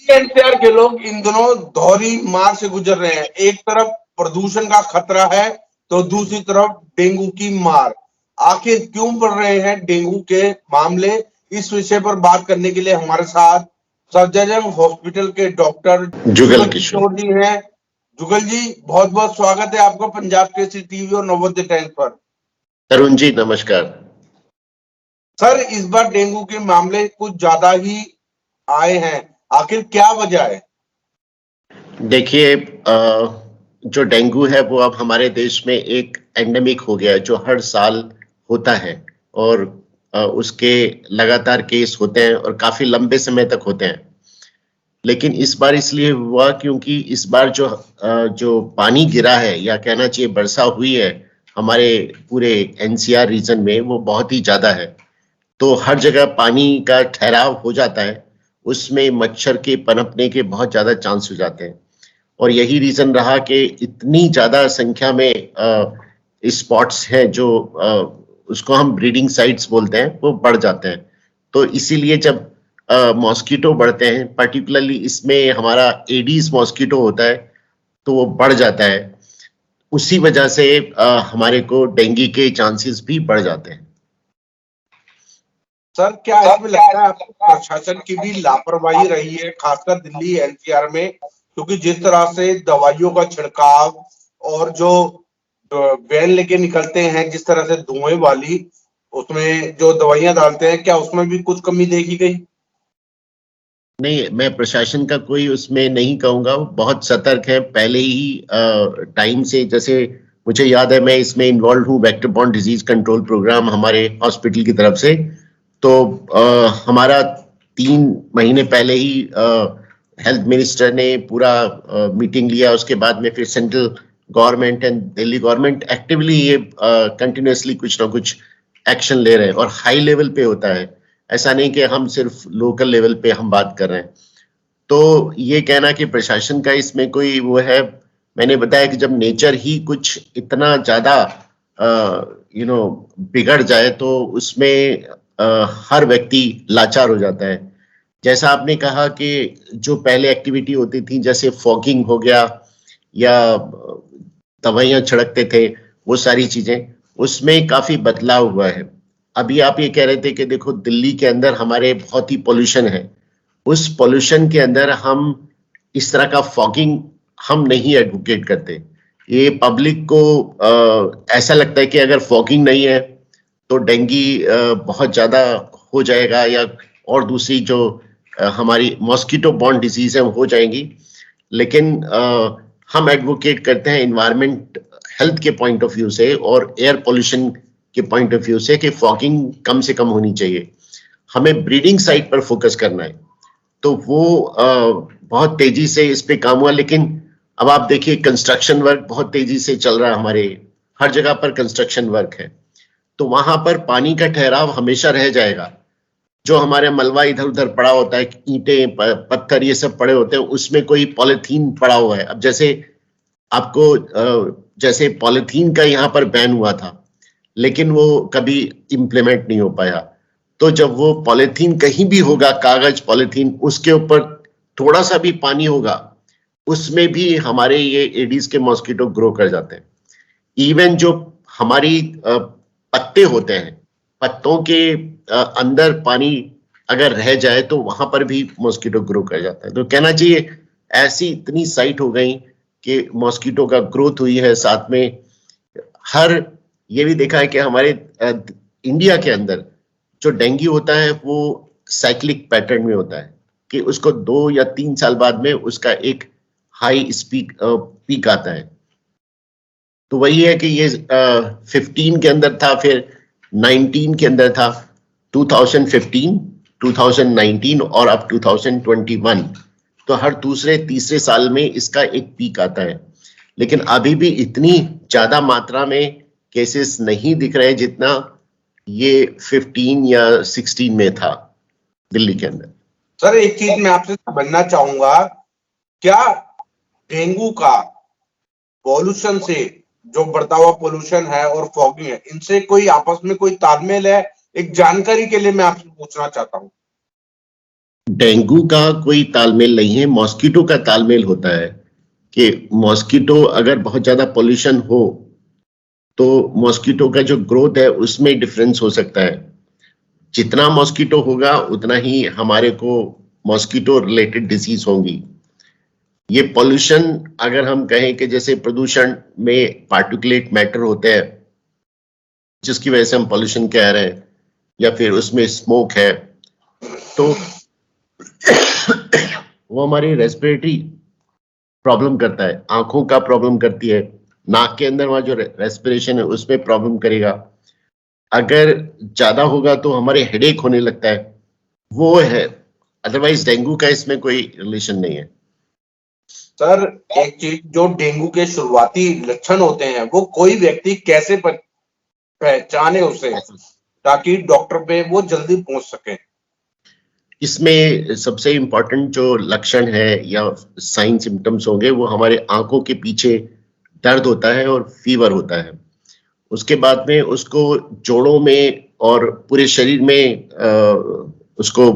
NCR के लोग इन दिनों दोहरी मार से गुजर रहे हैं। एक तरफ प्रदूषण का खतरा है तो दूसरी तरफ डेंगू की मार। आखिर क्यों बढ़ रहे हैं डेंगू के मामले? इस विषय पर बात करने के लिए हमारे साथ सफदरजंग हॉस्पिटल के डॉक्टर जुगल किशोर जी हैं। जुगल जी, बहुत बहुत स्वागत है आपका पंजाब केसरी टीवी और नवोदय टाइम्स पर। तरुण जी नमस्कार। सर, इस बार डेंगू के मामले कुछ ज्यादा ही आए हैं, आखिर क्या वजह है? देखिए, जो डेंगू है वो अब हमारे देश में एक एंडेमिक हो गया है जो हर साल होता है और उसके लगातार केस होते हैं और काफी लंबे समय तक होते हैं। लेकिन इस बार इसलिए हुआ क्योंकि इस बार जो पानी गिरा है या कहना चाहिए वर्षा हुई है हमारे पूरे एनसीआर रीजन में, वो बहुत ही ज्यादा है। तो हर जगह पानी का ठहराव हो जाता है, उसमें मच्छर के पनपने के बहुत ज्यादा चांस हो जाते हैं और यही रीजन रहा कि इतनी ज्यादा संख्या में स्पॉट्स हैं जो उसको हम ब्रीडिंग साइट्स बोलते हैं, वो बढ़ जाते हैं। तो इसीलिए जब मॉस्किटो बढ़ते हैं, पर्टिकुलरली इसमें हमारा एडीज मॉस्किटो होता है, तो वो बढ़ जाता है। उसी वजह से हमारे को डेंगू के चांसेस भी बढ़ जाते हैं। सर, क्या इसमें लगता है आपको प्रशासन की भी लापरवाही रही है, खासकर दिल्ली एनसीआर में? क्योंकि जिस तरह से दवाइयों का छिड़काव और जो वैन लेके निकलते हैं, जिस तरह से धुएं वाली उसमें जो दवाइयां डालते हैं, क्या उसमें भी कुछ कमी देखी गई? नहीं, मैं प्रशासन का कोई उसमें नहीं कहूंगा, बहुत सतर्क है पहले ही टाइम से। जैसे मुझे याद है, मैं इसमें इन्वॉल्व हूँ, vector borne disease control programme हमारे हॉस्पिटल की तरफ से। तो हमारा 3 महीने पहले ही हेल्थ मिनिस्टर ने पूरा मीटिंग लिया। उसके बाद में फिर central government and Delhi government actively ये कंटिन्यूसली कुछ ना कुछ एक्शन ले रहे हैं और हाई लेवल पे होता है। ऐसा नहीं कि हम सिर्फ लोकल लेवल पे हम बात कर रहे हैं। तो ये कहना कि प्रशासन का इसमें कोई वो है, मैंने बताया कि जब नेचर ही कुछ इतना ज्यादा बिगड़ जाए तो उसमें हर व्यक्ति लाचार हो जाता है। जैसा आपने कहा कि जो पहले एक्टिविटी होती थी, जैसे फॉगिंग हो गया या दवाइयां छिड़कते थे, वो सारी चीजें, उसमें काफी बदलाव हुआ है। अभी आप ये कह रहे थे कि देखो दिल्ली के अंदर हमारे बहुत ही पोल्यूशन है। उस पोल्यूशन के अंदर हम इस तरह का फॉगिंग हम नहीं एडवोकेट करते। ये पब्लिक को ऐसा लगता है कि अगर फॉगिंग नहीं है तो डेंगू बहुत ज्यादा हो जाएगा या और दूसरी जो हमारी मॉस्किटो बॉर्न डिजीज है वो हो जाएंगी। लेकिन हम एडवोकेट करते हैं एनवायरमेंट हेल्थ के पॉइंट ऑफ व्यू से और एयर पोल्यूशन के पॉइंट ऑफ व्यू से कि फॉगिंग कम से कम होनी चाहिए। हमें ब्रीडिंग साइट पर फोकस करना है। तो वो बहुत तेजी से इस पे काम हुआ। लेकिन अब आप देखिए, कंस्ट्रक्शन वर्क बहुत तेजी से चल रहा है, हमारे हर जगह पर कंस्ट्रक्शन वर्क है, तो वहां पर पानी का ठहराव हमेशा रह जाएगा। जो हमारे मलबा इधर उधर पड़ा होता है, ईंटें पत्थर ये सब पड़े होते हैं, उसमें कोई पॉलिथीन पड़ा हुआ है। अब जैसे आपको जैसे पॉलिथीन का यहाँ पर बैन हुआ था, लेकिन वो कभी इम्प्लीमेंट नहीं हो पाया। तो जब वो पॉलिथीन कहीं भी होगा, कागज पॉलिथीन, उसके ऊपर थोड़ा सा भी पानी होगा, उसमें भी हमारे ये एडीज के मॉस्किटो ग्रो कर जाते हैं। इवन जो हमारी पत्ते होते हैं, पत्तों के अंदर पानी अगर रह जाए तो वहां पर भी मॉस्किटो ग्रो कर जाता है। तो कहना चाहिए ऐसी इतनी साइट हो गई कि मॉस्किटो का ग्रोथ हुई है। साथ में हर ये भी देखा है कि हमारे इंडिया के अंदर जो डेंगू होता है वो साइक्लिक पैटर्न में होता है कि उसको 2 या 3 साल बाद में उसका एक हाई पीक आता है। तो वही है कि ये 15 के अंदर था, फिर 19 के अंदर था, 2015, 2019 और अब 2021। तो हर दूसरे तीसरे साल में इसका एक पीक आता है। लेकिन अभी भी इतनी ज्यादा मात्रा में केसेस नहीं दिख रहे जितना ये 15 या 16 में था दिल्ली के अंदर। सर, एक चीज मैं आपसे समझना चाहूंगा, क्या डेंगू का पॉल्यूशन से, जो बढ़ता हुआ पॉल्यूशन है और फॉगिंग है, इनसे कोई आपस में कोई तालमेल है? एक जानकारी के लिए मैं आपसे पूछना चाहता हूँ। डेंगू का कोई तालमेल नहीं है, मॉस्किटो का तालमेल होता है कि मॉस्किटो अगर बहुत ज्यादा पोल्यूशन हो तो मॉस्किटो का जो ग्रोथ है उसमें डिफरेंस हो सकता है। जितना मॉस्किटो होगा उतना ही हमारे को मॉस्किटो रिलेटेड डिजीज होंगी। ये पोल्यूशन अगर हम कहें कि जैसे प्रदूषण में पार्टिकुलेट मैटर होते हैं जिसकी वजह से हम पोल्यूशन कह रहे हैं, या फिर उसमें स्मोक है, तो वो हमारी रेस्पिरेटरी प्रॉब्लम करता है, आंखों का प्रॉब्लम करती है, नाक के अंदर वहां जो रेस्पिरेशन है उसमें प्रॉब्लम करेगा। अगर ज्यादा होगा तो हमारे हेडेक होने लगता है, वो है। अदरवाइज डेंगू का इसमें कोई रिलेशन नहीं है। सर, एक चीज, जो डेंगू के शुरुआती लक्षण होते हैं वो कोई व्यक्ति कैसे पहचाने उसे, ताकि डॉक्टर पे वो जल्दी पहुंच सके? इसमें सबसे इंपॉर्टेंट जो लक्षण है या साइन सिम्टम्स होंगे वो हमारे आंखों के पीछे दर्द होता है और फीवर होता है। उसके बाद में उसको जोड़ों में और पूरे शरीर में उसको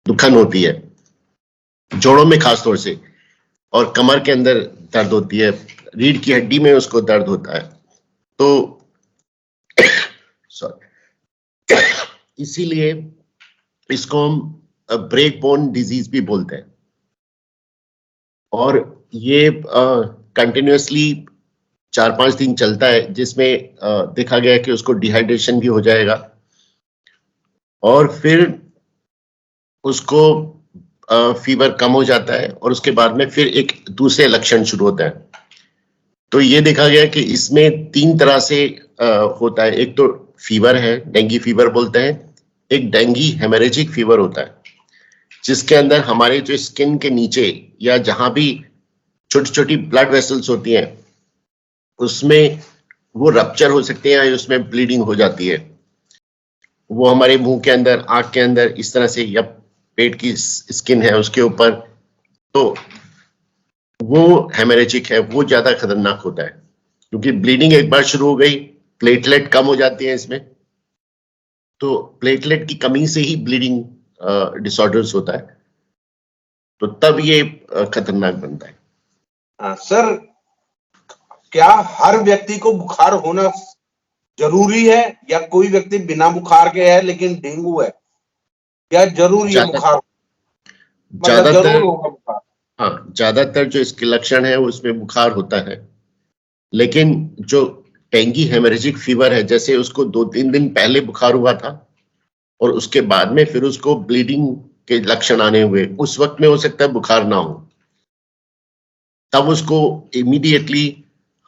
दुखन होती है, जोड़ों में खास तौर से, और कमर के अंदर दर्द होती है, रीढ़ की हड्डी में उसको दर्द होता है। तो सॉरी, इसीलिए इसको हम ब्रेक बोन डिजीज भी बोलते हैं। और ये कंटिन्यूअसली 4-5 दिन चलता है, जिसमें देखा गया कि उसको डिहाइड्रेशन भी हो जाएगा और फिर उसको फीवर कम हो जाता है और उसके बाद में फिर एक दूसरे लक्षण शुरू होता है। तो ये देखा गया कि इसमें 3 तरह से होता है। एक तो फीवर है, डेंगी फीवर बोलते हैं। एक डेंगी हेमरेजिक फीवर होता है जिसके अंदर हमारे जो स्किन के नीचे या जहां भी छोटी छोटी ब्लड वेसल्स होती हैं उसमें वो रप्चर हो सकते हैं या उसमें ब्लीडिंग हो जाती है। वो हमारे मुंह के अंदर, आंख के अंदर इस तरह से, या पेट की स्किन है उसके ऊपर, तो वो हेमरेजिक है, वो ज्यादा खतरनाक होता है क्योंकि ब्लीडिंग एक बार शुरू हो गई, प्लेटलेट कम हो जाती है इसमें, तो प्लेटलेट की कमी से ही ब्लीडिंग डिसऑर्डर्स होता है, तो तब ये खतरनाक बनता है। सर, क्या हर व्यक्ति को बुखार होना जरूरी है, या कोई व्यक्ति बिना बुखार के है लेकिन डेंगू है? क्या जरूरी है बुखार? मतलब ज्यादातर जरूर होगा बुखार? हाँ, ज्यादातर जो इसके लक्षण है उसमें बुखार होता है, लेकिन जो डेंगी हेमरेजिक फीवर है, जैसे उसको 2-3 दिन पहले बुखार हुआ था और उसके बाद में फिर उसको ब्लीडिंग के लक्षण आने हुए, उस वक्त में हो सकता है बुखार ना हो, तब उसको इमीडिएटली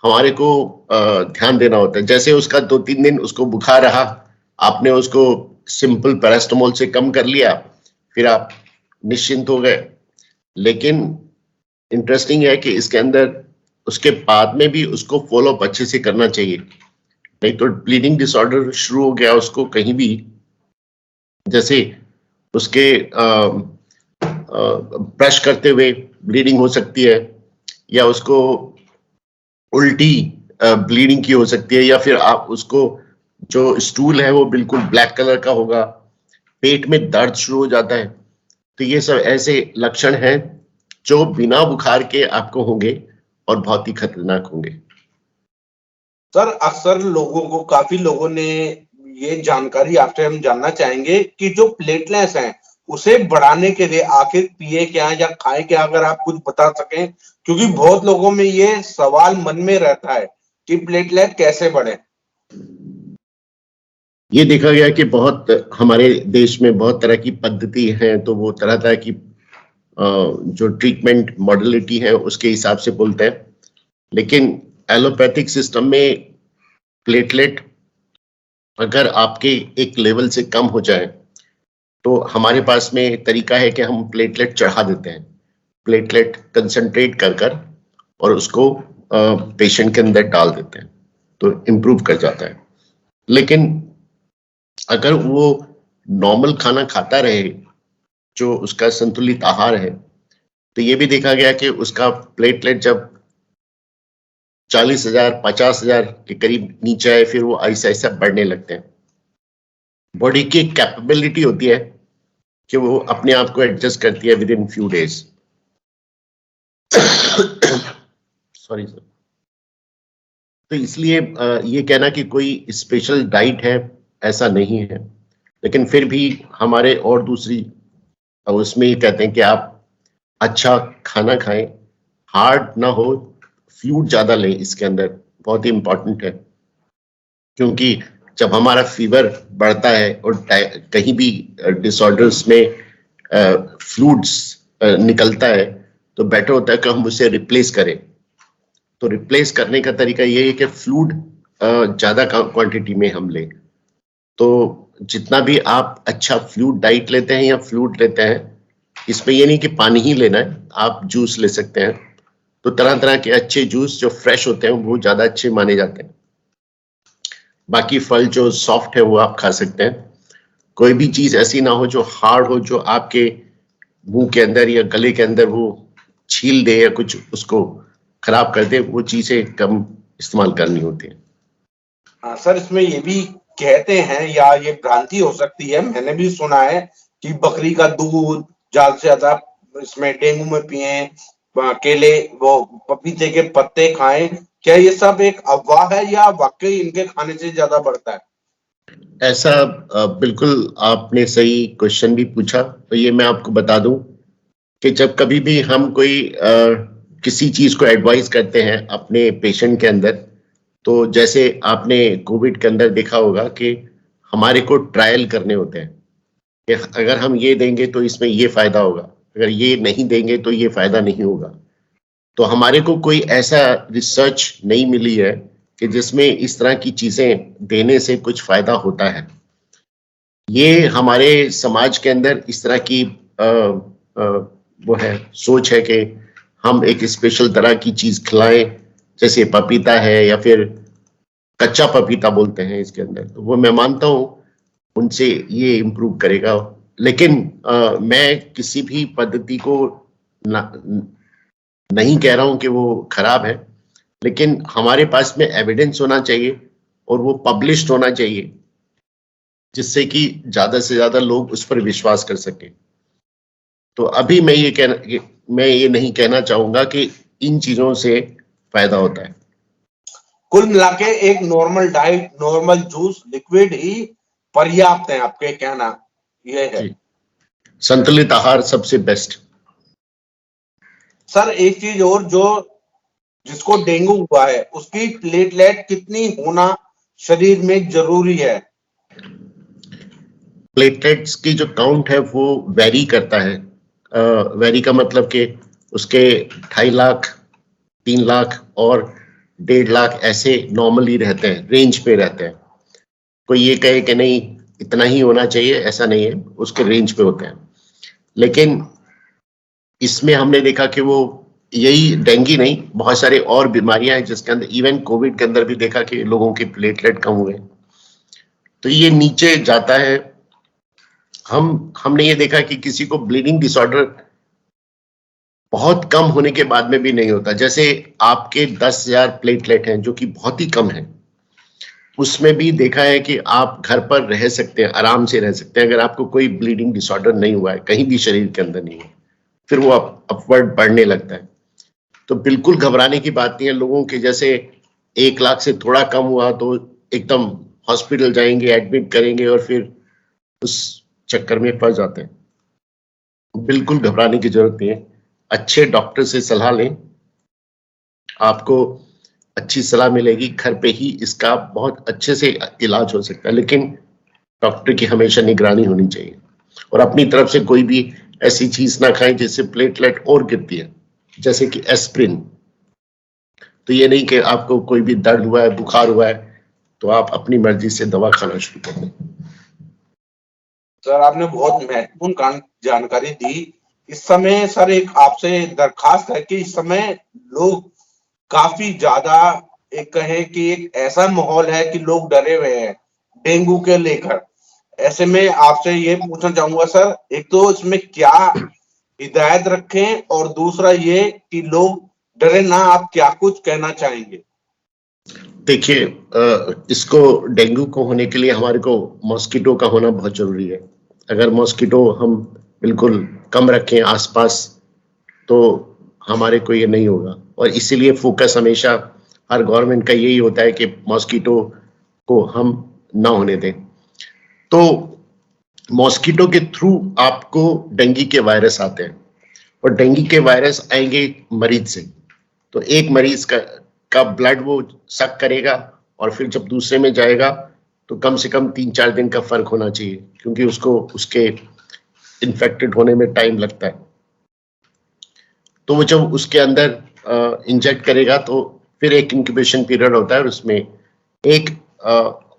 हमारे को ध्यान देना होता है। जैसे उसका 2-3 दिन उसको बुखार रहा, आपने उसको सिंपल पैरास्टामोल से कम कर लिया, फिर आप निश्चिंत हो गए। लेकिन इंटरेस्टिंग है कि इसके अंदर उसके बाद में भी उसको फॉलो अप अच्छे से करना चाहिए, नहीं तो ब्लीडिंग डिसऑर्डर शुरू हो गया उसको कहीं भी, जैसे उसके ब्रश करते हुए ब्लीडिंग हो सकती है, या उसको उल्टी ब्लीडिंग की हो सकती है, या फिर आप उसको जो स्टूल है वो बिल्कुल ब्लैक कलर का होगा, पेट में दर्द शुरू हो जाता है। तो ये सब ऐसे लक्षण हैं जो बिना बुखार के आपको होंगे और बहुत ही खतरनाक होंगे। सर, अक्सर काफी लोगों ने ये जानकारी आपसे हम जानना चाहेंगे कि जो प्लेटलेट्स हैं उसे बढ़ाने के लिए आखिर पिए क्या या खाए क्या, अगर आप कुछ बता सकें, क्योंकि बहुत लोगों में ये सवाल मन में रहता है कि प्लेटलेट कैसे बढ़े। ये देखा गया कि बहुत हमारे देश में बहुत तरह की पद्धति है, तो वो तरह तरह की जो ट्रीटमेंट मॉडलिटी है उसके हिसाब से बोलते हैं, लेकिन एलोपैथिक सिस्टम में प्लेटलेट अगर आपके एक लेवल से कम हो जाए तो हमारे पास में तरीका है कि हम प्लेटलेट चढ़ा देते हैं, प्लेटलेट कंसंट्रेट कर और उसको पेशेंट के अंदर डाल देते हैं, तो इम्प्रूव कर जाता है। लेकिन अगर वो नॉर्मल खाना खाता रहे, जो उसका संतुलित आहार है, तो ये भी देखा गया कि उसका प्लेटलेट जब 40,000 50,000 के करीब नीचे आए, फिर वो ऐसा ऐसा बढ़ने लगते हैं। बॉडी की कैपेबिलिटी होती है कि वो अपने आप को एडजस्ट करती है with in few days. Sorry sir. तो इसलिए ये कहना कि कोई स्पेशल डाइट है, ऐसा नहीं है। लेकिन फिर भी हमारे और दूसरी उसमें ये कहते हैं कि आप अच्छा खाना खाएं, हार्ड ना हो, फ्लूइड ज्यादा लें, इसके अंदर बहुत ही इंपॉर्टेंट है। क्योंकि जब हमारा फीवर बढ़ता है और कहीं भी डिसऑर्डर्स में फ्लूइड्स निकलता है, तो बेटर होता है कि हम उसे रिप्लेस करें। तो रिप्लेस करने का तरीका ये है कि फ्लूइड ज्यादा क्वांटिटी में हम लें। तो जितना भी आप अच्छा फ्लूइड डाइट लेते हैं या फ्लूइड लेते हैं, इसमें ये नहीं कि पानी ही लेना है, आप जूस ले सकते हैं। तो तरह तरह के अच्छे जूस जो फ्रेश होते हैं वो ज्यादा अच्छे माने जाते हैं। बाकी फल जो सॉफ्ट है वो आप खा सकते हैं। कोई भी चीज ऐसी ना हो जो हार्ड हो, जो आपके मुंह के अंदर या गले के अंदर वो छील दे या कुछ उसको खराब कर दे, वो चीजें कम इस्तेमाल करनी होती है। हाँ सर, इसमें ये भी कहते हैं या ये भ्रांति हो सकती है, मैंने भी सुना है कि बकरी का दूध ज्यादा से ज्यादा इसमें डेंगू में पिए, केले वो पपीते के पत्ते खाएं। क्या ये सब एक अफवाह है या वाकई इनके खाने से ज्यादा बढ़ता है? ऐसा बिल्कुल आपने सही क्वेश्चन भी पूछा। तो ये मैं आपको बता दूं कि जब कभी भी हम कोई किसी चीज को एडवाइस करते हैं अपने पेशेंट के अंदर, तो जैसे आपने कोविड के अंदर देखा होगा कि हमारे को ट्रायल करने होते हैं कि अगर हम ये देंगे तो इसमें ये फायदा होगा, अगर ये नहीं देंगे तो ये फायदा नहीं होगा। तो हमारे को कोई ऐसा रिसर्च नहीं मिली है कि जिसमें इस तरह की चीजें देने से कुछ फायदा होता है। ये हमारे समाज के अंदर इस तरह की वो है, सोच है कि हम एक स्पेशल तरह की चीज खिलाएं, जैसे पपीता है या फिर कच्चा पपीता बोलते हैं इसके अंदर। तो वो मैं मानता हूं उनसे ये इम्प्रूव करेगा। लेकिन मैं किसी भी पद्धति को नहीं कह रहा हूं कि वो खराब है, लेकिन हमारे पास में एविडेंस होना चाहिए और वो पब्लिश्ड होना चाहिए, जिससे कि ज्यादा से ज्यादा लोग उस पर विश्वास कर सकें। तो अभी मैं ये नहीं कहना चाहूंगा कि इन चीजों से फायदा होता है। कुल मिला के एक normal diet, normal juice, liquid ही पर्याप्त है, आपके कहना ये है? संतुलित आहार सबसे बेस्ट। सर एक चीज और, जो जिसको डेंगू हुआ है उसकी प्लेटलेट कितनी होना शरीर में जरूरी है? प्लेटलेट्स की जो काउंट है वो वेरी करता है। वेरी का मतलब कि उसके 2.5 लाख, 3 लाख और 1.5 लाख ऐसे नॉर्मली रहते हैं, रेंज पे रहते हैं। कोई ये कहे कि नहीं इतना ही होना चाहिए, ऐसा नहीं है, उसके रेंज पे होते हैं। लेकिन इसमें हमने देखा कि वो यही डेंगू नहीं, बहुत सारे और बीमारियां हैं जिसके अंदर, इवन कोविड के अंदर भी देखा कि लोगों के प्लेटलेट कम हुए। तो ये नीचे जाता है। हमने ये देखा कि किसी को ब्लीडिंग डिसऑर्डर बहुत कम होने के बाद में भी नहीं होता। जैसे आपके 10,000 प्लेटलेट हैं जो कि बहुत ही कम है, उसमें भी देखा है कि आप घर पर रह सकते हैं, आराम से रह सकते हैं, अगर आपको कोई ब्लीडिंग डिसऑर्डर नहीं हुआ है, कहीं भी शरीर के अंदर नहीं है, फिर वो अपवर्ड बढ़ने लगता है। तो बिल्कुल घबराने की बात नहीं है। लोगों के जैसे 1 लाख से थोड़ा कम हुआ तो एकदम हॉस्पिटल जाएंगे, एडमिट करेंगे और फिर उस चक्कर में फंस जाते हैं। बिल्कुल घबराने की जरूरत नहीं है। अच्छे डॉक्टर से सलाह लें, आपको अच्छी सलाह मिलेगी। घर पे ही इसका बहुत अच्छे से इलाज हो सकता है, लेकिन डॉक्टर की हमेशा निगरानी होनी चाहिए और अपनी तरफ से कोई भी ऐसी चीज ना खाएं जिससे प्लेटलेट और गिरती है, जैसे कि एस्प्रिन। तो ये नहीं कि आपको कोई भी दर्द हुआ है, बुखार हुआ है, तो आप अपनी मर्जी से दवा खाना शुरू कर दें। सर आपने बहुत महत्वपूर्ण जानकारी दी। इस समय सर एक आपसे दरखास्त है कि इस समय लोग काफी ज्यादा, एक कहे कि एक ऐसा माहौल है कि लोग डरे हुए हैं डेंगू के लेकर। ऐसे में आपसे ये पूछना चाहूंगा सर, एक तो इसमें क्या हिदायत रखें और दूसरा ये कि लोग डरे ना, आप क्या कुछ कहना चाहेंगे? देखिए, इसको डेंगू को होने के लिए हमारे को मॉस्किटो का होना बहुत जरूरी है। अगर मॉस्किटो हम बिल्कुल कम रखें आसपास तो हमारे को ये नहीं होगा। और इसीलिए फोकस हमेशा हर गवर्नमेंट का यही होता है कि मॉस्किटो को हम ना होने दें। तो मॉस्किटो के थ्रू आपको डेंगू के वायरस आते हैं और डेंगू के वायरस आएंगे मरीज से। तो एक मरीज का ब्लड वो सक करेगा और फिर जब दूसरे में जाएगा तो कम से कम 3-4 दिन का फर्क होना चाहिए, क्योंकि उसको उसके इन्फेक्टेड होने में टाइम लगता है। तो वो जब उसके अंदर इंजेक्ट करेगा तो फिर एक इंक्यूबेशन पीरियड होता है और उसमें एक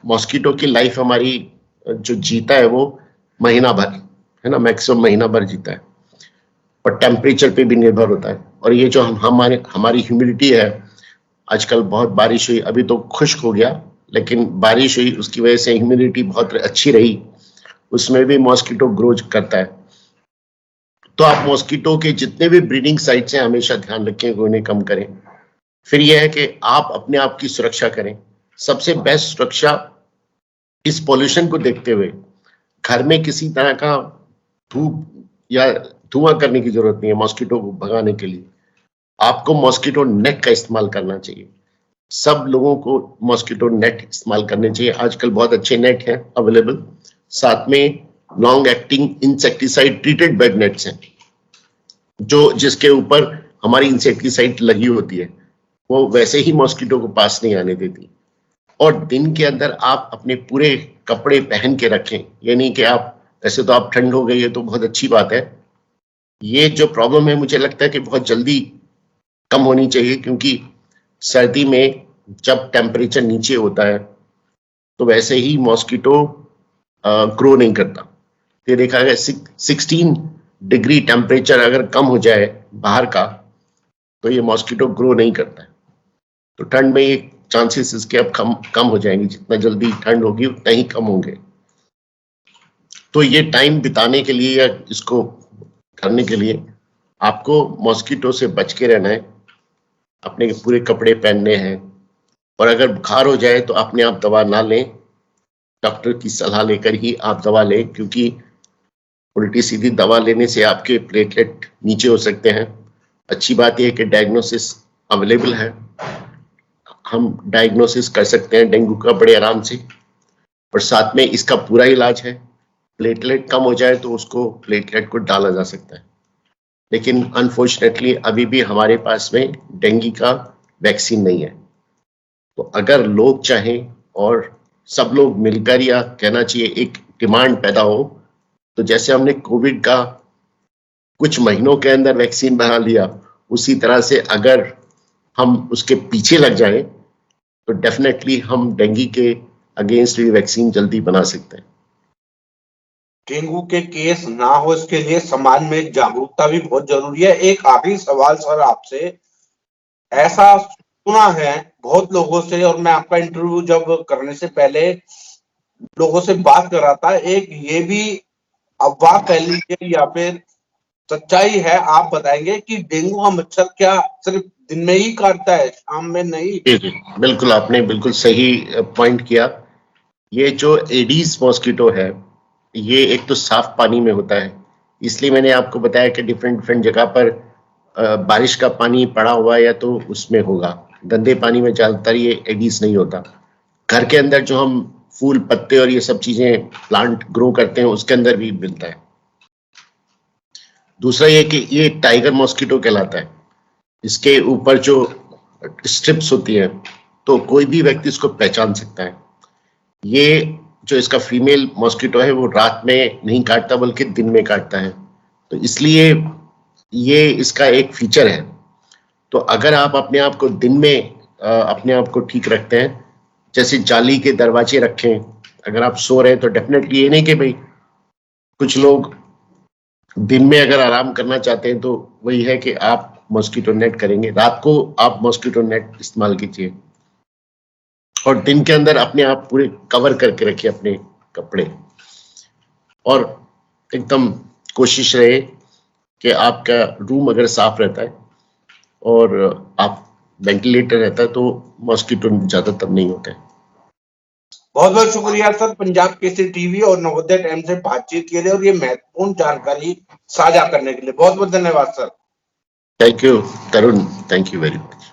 मॉस्किटो की लाइफ हमारी जो जीता है वो महीना भर है ना, मैक्सिमम महीना भर जीता है। और टेम्परेचर पे भी निर्भर होता है। और ये जो हमारी ह्यूमिडिटी है, आजकल बहुत बारिश हुई, अभी तो खुश्क हो गया, लेकिन बारिश हुई उसकी वजह से ह्यूमिडिटी बहुत अच्छी रही, उसमें भी मॉस्किटो ग्रो करता है। तो आप मॉस्किटो के जितने भी ब्रीडिंग साइट्स हैं हमेशा ध्यान रखें कि उन्हें कम करें। फिर यह है कि आप अपने आप की सुरक्षा करें। सबसे बेस्ट सुरक्षा इस पॉल्यूशन को देखते हुए घर में किसी तरह का धूप या धुआं करने की जरूरत नहीं है। मॉस्किटो को भगाने के लिए आपको मॉस्किटो नेट का इस्तेमाल करना चाहिए। सब लोगों को मॉस्किटो नेट इस्तेमाल करने चाहिए। आजकल बहुत अच्छे नेट हैं अवेलेबल, साथ में long acting insecticide treated bed nets हैं, जो जिसके ऊपर हमारी इंसेक्टिसाइड लगी होती है, वो वैसे ही मॉस्किटो को पास नहीं आने देती। और दिन के अंदर आप अपने पूरे कपड़े पहन के रखें, ये नहीं कि आप वैसे तो आप ठंड हो गई है तो बहुत अच्छी बात है। ये जो प्रॉब्लम है मुझे लगता है कि बहुत जल्दी कम होनी चाहिए, क्योंकि सर्दी में जब टेम्परेचर नीचे होता है तो वैसे ही मॉस्किटो ग्रो नहीं करता। ये देखा गया 16 डिग्री टेम्परेचर अगर कम हो जाए बाहर का तो ये मॉस्किटो ग्रो नहीं करता है। तो ठंड में ये चांसेस इसके अब कम हो जाएंगे, जितना जल्दी ठंड होगी उतना ही कम होंगे। तो ये टाइम बिताने के लिए या इसको करने के लिए आपको मॉस्किटो से बच के रहना है, अपने पूरे कपड़े पहनने हैं, और अगर बुखार हो जाए तो अपने आप दवा ना लें, डॉक्टर की सलाह लेकर ही आप दवा लें, क्योंकि उल्टी सीधी दवा लेने से आपके प्लेटलेट नीचे हो सकते हैं। अच्छी बात यह है कि डायग्नोसिस अवेलेबल है, हम डायग्नोसिस कर सकते हैं डेंगू का बड़े आराम से, और साथ में इसका पूरा इलाज है। प्लेटलेट कम हो जाए तो उसको प्लेटलेट को डाला जा सकता है, लेकिन अनफॉर्चुनेटली अभी भी हमारे पास में डेंगू का वैक्सीन नहीं है। तो अगर लोग चाहें और सब लोग मिलकर, या कहना चाहिए एक डिमांड पैदा हो, तो जैसे हमने कोविड का कुछ महीनों के अंदर वैक्सीन बना लिया, उसी तरह से अगर हम उसके पीछे लग जाएं तो डेफिनेटली हम डेंगू के अगेंस्ट भी वैक्सीन जल्दी बना सकते हैं। डेंगू के केस ना हो इसके लिए समाज में जागरूकता भी बहुत जरूरी है। एक आखिरी सवाल सर आपसे, ऐसा सुना है बहुत लोगों से, और मैं आपका इंटरव्यू जब करने से पहले लोगों से बात कर रहा था, एक ये भी अफवाह कह लीजिए या फिर सच्चाई है, आप बताएंगे कि डेंगू का मच्छर क्या सिर्फ दिन में ही काटता है, शाम में नहीं? जी, बिल्कुल, आपने बिल्कुल सही पॉइंट किया। ये जो एडीज मॉस्किटो है, ये एक तो साफ पानी में होता है, इसलिए मैंने आपको बताया कि डिफरेंट जगह पर बारिश का पानी पड़ा हुआ है या तो उसमें होगा। गंदे पानी में ज्यादातर ये एडीज नहीं होता। घर के अंदर जो हम फूल पत्ते और ये सब चीजें प्लांट ग्रो करते हैं उसके अंदर भी मिलता है। दूसरा ये कि ये टाइगर मॉस्किटो कहलाता है। इसके ऊपर जो स्ट्रिप्स होती है तो कोई भी व्यक्ति इसको पहचान सकता है। ये जो इसका फीमेल मॉस्किटो है वो रात में नहीं काटता बल्कि दिन में काटता है, तो इसलिए ये इसका एक फीचर है। तो अगर आप अपने आप को दिन में अपने आप को ठीक रखते हैं, जैसे जाली के दरवाजे रखें, अगर आप सो रहे हैं तो डेफिनेटली ये नहीं कि भाई कुछ लोग दिन में अगर आराम करना चाहते हैं तो वही है कि आप मॉस्किटो नेट करेंगे, रात को आप मॉस्किटो नेट इस्तेमाल कीजिए, और दिन के अंदर अपने आप पूरे कवर करके रखिए अपने कपड़े। और एकदम कोशिश रहे कि आपका रूम अगर साफ रहता है और आप वेंटिलेटर रहता है तो मॉस्किटो ज्यादातर नहीं होता है। बहुत बहुत शुक्रिया सर, पंजाब केसरी टीवी और नवोदय टाइम से बातचीत के लिए और ये महत्वपूर्ण जानकारी साझा करने के लिए बहुत बहुत धन्यवाद sir. Thank you Tarun, thank you very much.